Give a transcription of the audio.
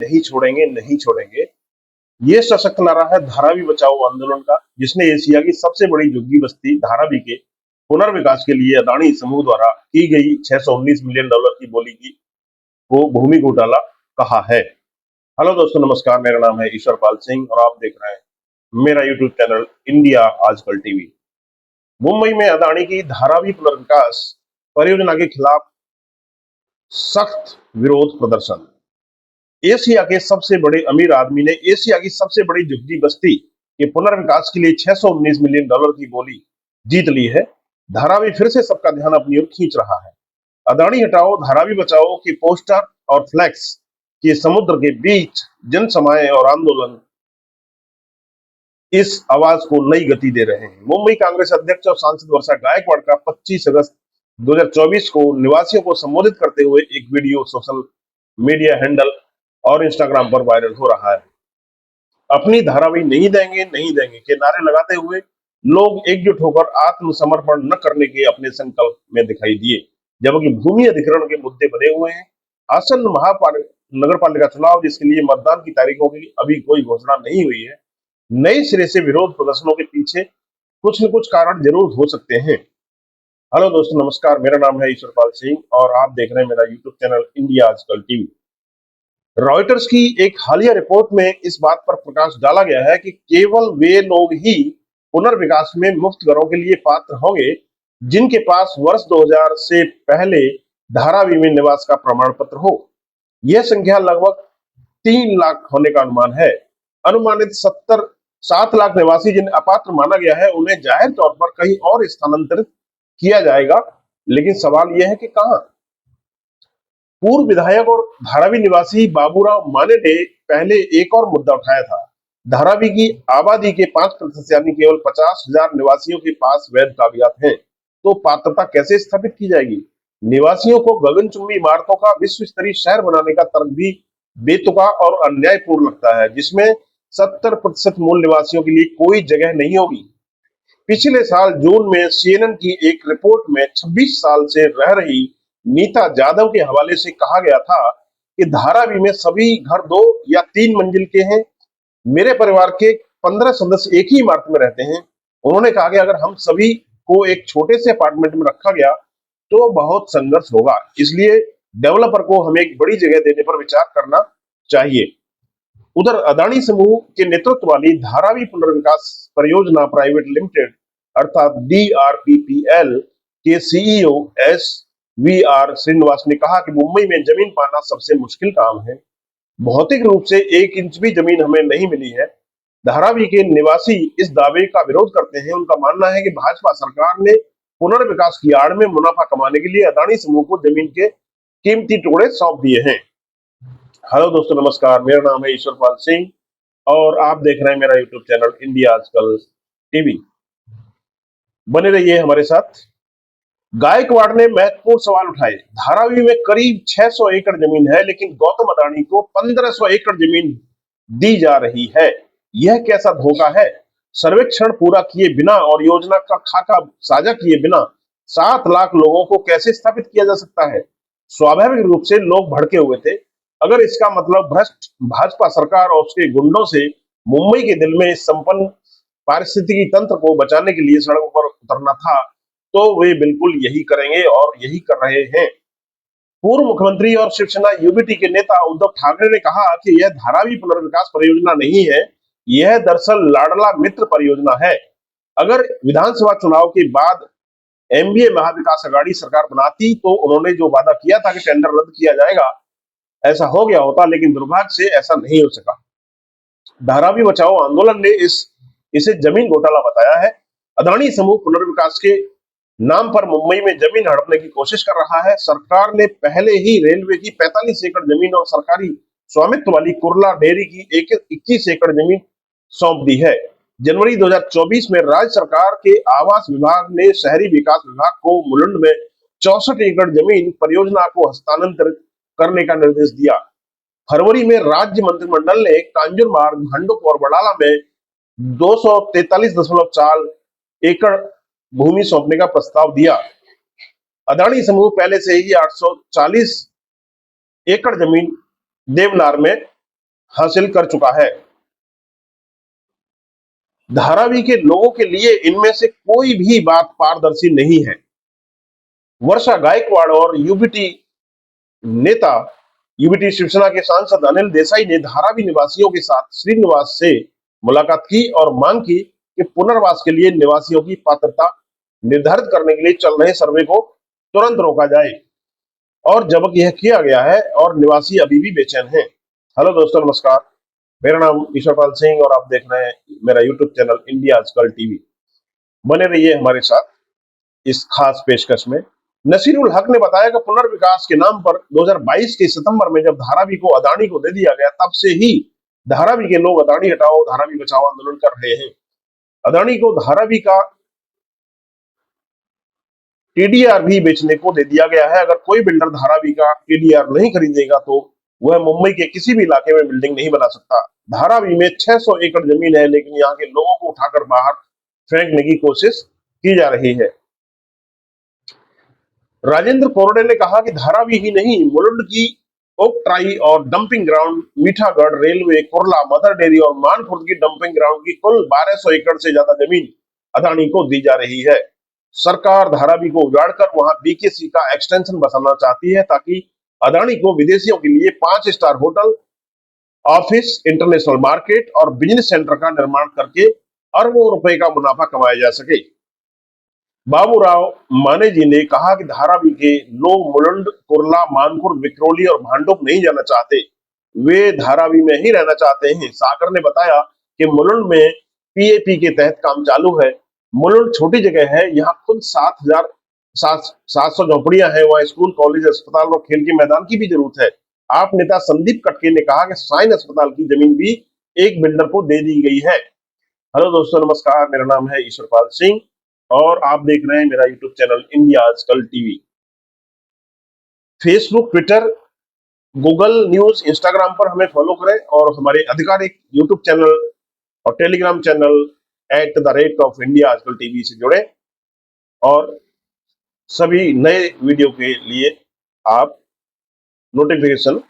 नहीं छोड़ेंगे, नहीं छोड़ेंगे। ये सशक्त नारा है धारावी बचाओ आंदोलन का, जिसने एशिया की सबसे बड़ी झुग्गी बस्ती धारावी के पुनर्विकास के लिए अदानी समूह द्वारा की गई $619 मिलियन की बोली की को भूमि घोटाला कहा है। हेलो दोस्तों, नमस्कार। मेरा नाम है ईश्वर पाल सिंह और आप देख रहे हैं मेरा यूट्यूब चैनल इंडिया आजकल टीवी। मुंबई में अदानी की धारावी पुनर्विकास परियोजना के खिलाफ सख्त विरोध प्रदर्शन। एशिया के सबसे बड़े अमीर आदमी ने एशिया की सबसे बड़ी झुग्गी बस्ती के पुनर्विकास के लिए $619 मिलियन की बोली जीत ली है। धारावी फिर से सबका ध्यान अपनी ओर खींच रहा है। अदानी हटाओ धारावी बचाओ के पोस्टर और फ्लैक्स के समुद्र के बीच जन समाए और आंदोलन इस आवाज को नई गति दे रहे हैं। मुंबई कांग्रेस अध्यक्ष और सांसद वर्षा गायकवाड़ का 25 अगस्त 2024 को निवासियों को संबोधित करते हुए एक वीडियो सोशल मीडिया हैंडल और इंस्टाग्राम पर वायरल हो रहा है। अपनी धारावी नहीं देंगे, नहीं देंगे के नारे लगाते हुए लोग एकजुट होकर आत्मसमर्पण न करने के अपने संकल्प में दिखाई दिए, जबकि भूमि अधिग्रहण के मुद्दे बने हुए हैं। आसन्न नगर पालिका चुनाव, जिसके लिए मतदान की तारीखों की अभी कोई घोषणा नहीं हुई है, नए सिरे से विरोध प्रदर्शनों के पीछे कुछ न कुछ कारण जरूर हो सकते हैं। हेलो दोस्तों, नमस्कार। मेरा नाम है ईश्वर पाल सिंह और आप देख रहे हैं मेरा यूट्यूब चैनल इंडिया आजकल टीवी। रॉयटर्स की एक हालिया रिपोर्ट में इस बात पर प्रकाश डाला गया है कि केवल वे लोग ही पुनर्विकास में मुफ्त घरों के लिए पात्र होंगे जिनके पास वर्ष 2000 से पहले धारावी में निवास का प्रमाण पत्र हो। यह संख्या लगभग 3 लाख होने का अनुमान है। अनुमानित 7 लाख निवासी जिन्हें अपात्र माना गया है, उन्हें जाहिर तौर पर कहीं और स्थानांतरित किया जाएगा, लेकिन सवाल यह है कि कहां। पूर्व विधायक और धारावी निवासी बाबूराव माने ने पहले एक और मुद्दा उठाया था। धारावी की आबादी के 5% यानी केवल 50,000 निवासियों के पास वैध कागजात हैं, तो पात्रता कैसे स्थापित की जाएगी। निवासियों को गगनचुंबी इमारतों का विश्व स्तरीय शहर बनाने का तर्क भी बेतुका और अन्यायपूर्ण लगता है, जिसमें 70% मूल निवासियों के लिए कोई जगह नहीं होगी। पिछले साल जून में CNN की एक रिपोर्ट में 26 साल से रह रही नीता जाधव के हवाले से कहा गया था कि धारावी में सभी घर 2 या 3 मंजिल के हैं। मेरे परिवार के 15 सदस्य एक ही इमारत में रहते हैं। उन्होंने कहा कि अगर हम सभी को एक छोटे से अपार्टमेंट में रखा गया तो बहुत संघर्ष होगा, इसलिए डेवलपर को हमें एक बड़ी जगह देने पर विचार करना चाहिए। उधर अदानी समूह के नेतृत्व वाली धारावी पुनर्विकास परियोजना प्राइवेट लिमिटेड अर्थात DRPPL के CEO SVR श्रीनिवास ने कहा कि मुंबई में जमीन पाना सबसे मुश्किल काम है। भौतिक रूप से 1 इंच भी जमीन हमें नहीं मिली है। धारावी के निवासी इस दावे का विरोध करते हैं। उनका मानना है कि भाजपा सरकार ने पुनर्विकास की आड़ में मुनाफा कमाने के लिए अदानी समूह को जमीन के कीमती टुकड़े सौंप दिए हैं। हेलो दोस्तों, नमस्कार। मेरा नाम है ईश्वर पाल सिंह और आप देख रहे हैं मेरा यूट्यूब चैनल इंडिया आजकल टीवी। बने रहिए हमारे साथ। गायकवाड़ ने महत्वपूर्ण सवाल उठाए। धारावी में करीब 600 एकड़ जमीन है, लेकिन गौतम अदानी को 1500 एकड़ जमीन दी जा रही है। यह कैसा धोखा है। सर्वेक्षण पूरा किए बिना और योजना का खाका साझा किए बिना 7 लाख लोगों को कैसे स्थापित किया जा सकता है। स्वाभाविक रूप से लोग भड़के हुए थे। अगर इसका मतलब भ्रष्ट भाजपा सरकार और उसके गुंडों से मुंबई के दिल में संपन्न पारिस्थितिकी तंत्र को बचाने के लिए सड़कों पर उतरना था, तो वे बिल्कुल यही करेंगे और यही कर रहे हैं। पूर्व मुख्यमंत्री और शिवसेना UBT के नेता उद्धव ठाकरे ने कहा कि यह धारावी पुनर्विकास परियोजना नहीं है, यह दरअसल लाडला मित्र परियोजना है। अगर विधानसभा चुनाव के बाद MBA महाविकास अघाड़ी सरकार बनाती तो उन्होंने जो वादा किया था कि टेंडर रद्द किया जाएगा, ऐसा हो गया होता, लेकिन दुर्भाग्य से ऐसा नहीं हो सका। धारावी बचाओ आंदोलन ने इसे जमीन घोटाला बताया है। अदानी समूह पुनर्विकास के नाम पर मुंबई में जमीन हड़पने की कोशिश कर रहा है। सरकार ने पहले ही रेलवे की 45 एकड़ जमीन और सरकारी स्वामित्व वाली कुर्ला डेयरी की 21 एकड़ जमीन सौंप दी है। जनवरी 2024 में राज्य सरकार के आवास विभाग ने शहरी विकास विभाग को मुलुंड में 64 एकड़ जमीन परियोजना को हस्तांतरित करने का निर्देश दिया। फरवरी में राज्य मंत्रिमंडल ने कांजूर मार्ग, भंडुप और बड़ाला में 243.4 एकड़ भूमि सौंपने का प्रस्ताव दिया। अदानी समूह पहले से ही 840 एकड़ जमीन देवनार में हासिल कर चुका है। धारावी के लोगों के लिए इनमें से कोई भी बात पारदर्शी नहीं है। वर्षा गायकवाड़ और नेता यूबीटी शिवसेना के सांसद अनिल देसाई ने धारावी निवासियों के साथ श्रीनिवास से मुलाकात की और मांग की कि पुनर्वास के लिए निवासियों की पात्रता निर्धारित करने के लिए चल रहे सर्वे को तुरंत रोका जाए, और जब यह किया गया है और निवासी अभी भी बेचैन हैं। हेलो दोस्तों, नमस्कार। मेरा नाम ईश्वरपाल सिंह और आप देख रहे हैं मेरा यूट्यूब चैनल इंडिया आजकल टीवी। बने रहिए हमारे साथ इस खास पेशकश में। नसीरुल हक ने बताया कि पुनर्विकास के नाम पर 2022 के सितंबर में जब धारावी को अदानी को दे दिया गया, तब से ही धारावी के लोग अदानी हटाओ धारावी बचाओ आंदोलन कर रहे हैं। अदानी को धारावी का टीडीआर भी बेचने को दे दिया गया है। अगर कोई बिल्डर धारावी का टीडीआर नहीं खरीदेगा तो वह मुंबई के किसी भी इलाके में बिल्डिंग नहीं बना सकता। धारावी में 600 एकड़ जमीन है, लेकिन यहाँ के लोगों को उठाकर बाहर फेंकने की कोशिश की जा रही है। राजेंद्र कोरडे ने कहा कि धारावी ही नहीं, मुलुंड की ओकट्राई और dumping ground, Mithagarh, railway, Kurla, Mother Dairy और मानखुर्द की डंपिंग ग्राउंड की कुल 1200 एकड़ से ज्यादा जमीन अदानी को दी जा रही है। सरकार धारावी को उजाड़कर वहां बीकेसी का एक्सटेंशन बसाना चाहती है, ताकि अदानी को विदेशियों के लिए 5 star hotel, office, international market और बिजनेस सेंटर का निर्माण करके अरबों रुपए का मुनाफा कमाया जा सके। बाबूराव माने जी ने कहा कि धारावी के लोग मुलुंड, कुर्ला, मानखुर्द, विक्रोली और भांडुप नहीं जाना चाहते, वे धारावी में ही रहना चाहते हैं। सागर ने बताया कि मुलुंड में पीएपी के तहत काम चालू है। मुलुंड छोटी जगह है, यहाँ खुद 7,700 झोपड़ियां हैं, वहाँ स्कूल, कॉलेज, अस्पताल और खेल के मैदान की भी जरूरत है। आप नेता संदीप कटके ने कहा कि साइन अस्पताल की जमीन भी एक बिल्डर को दे दी गई है। हेलो दोस्तों, नमस्कार। मेरा नाम है ईश्वरपाल सिंह और आप देख रहे हैं मेरा यूट्यूब चैनल इंडिया आजकल TV. Facebook, Twitter, Google news, Instagram पर हमें फॉलो करें और हमारे आधिकारिक यूट्यूब चैनल और टेलीग्राम चैनल @इंडिया आजकल टीवी से जुड़े, और सभी नए वीडियो के लिए आप नोटिफिकेशन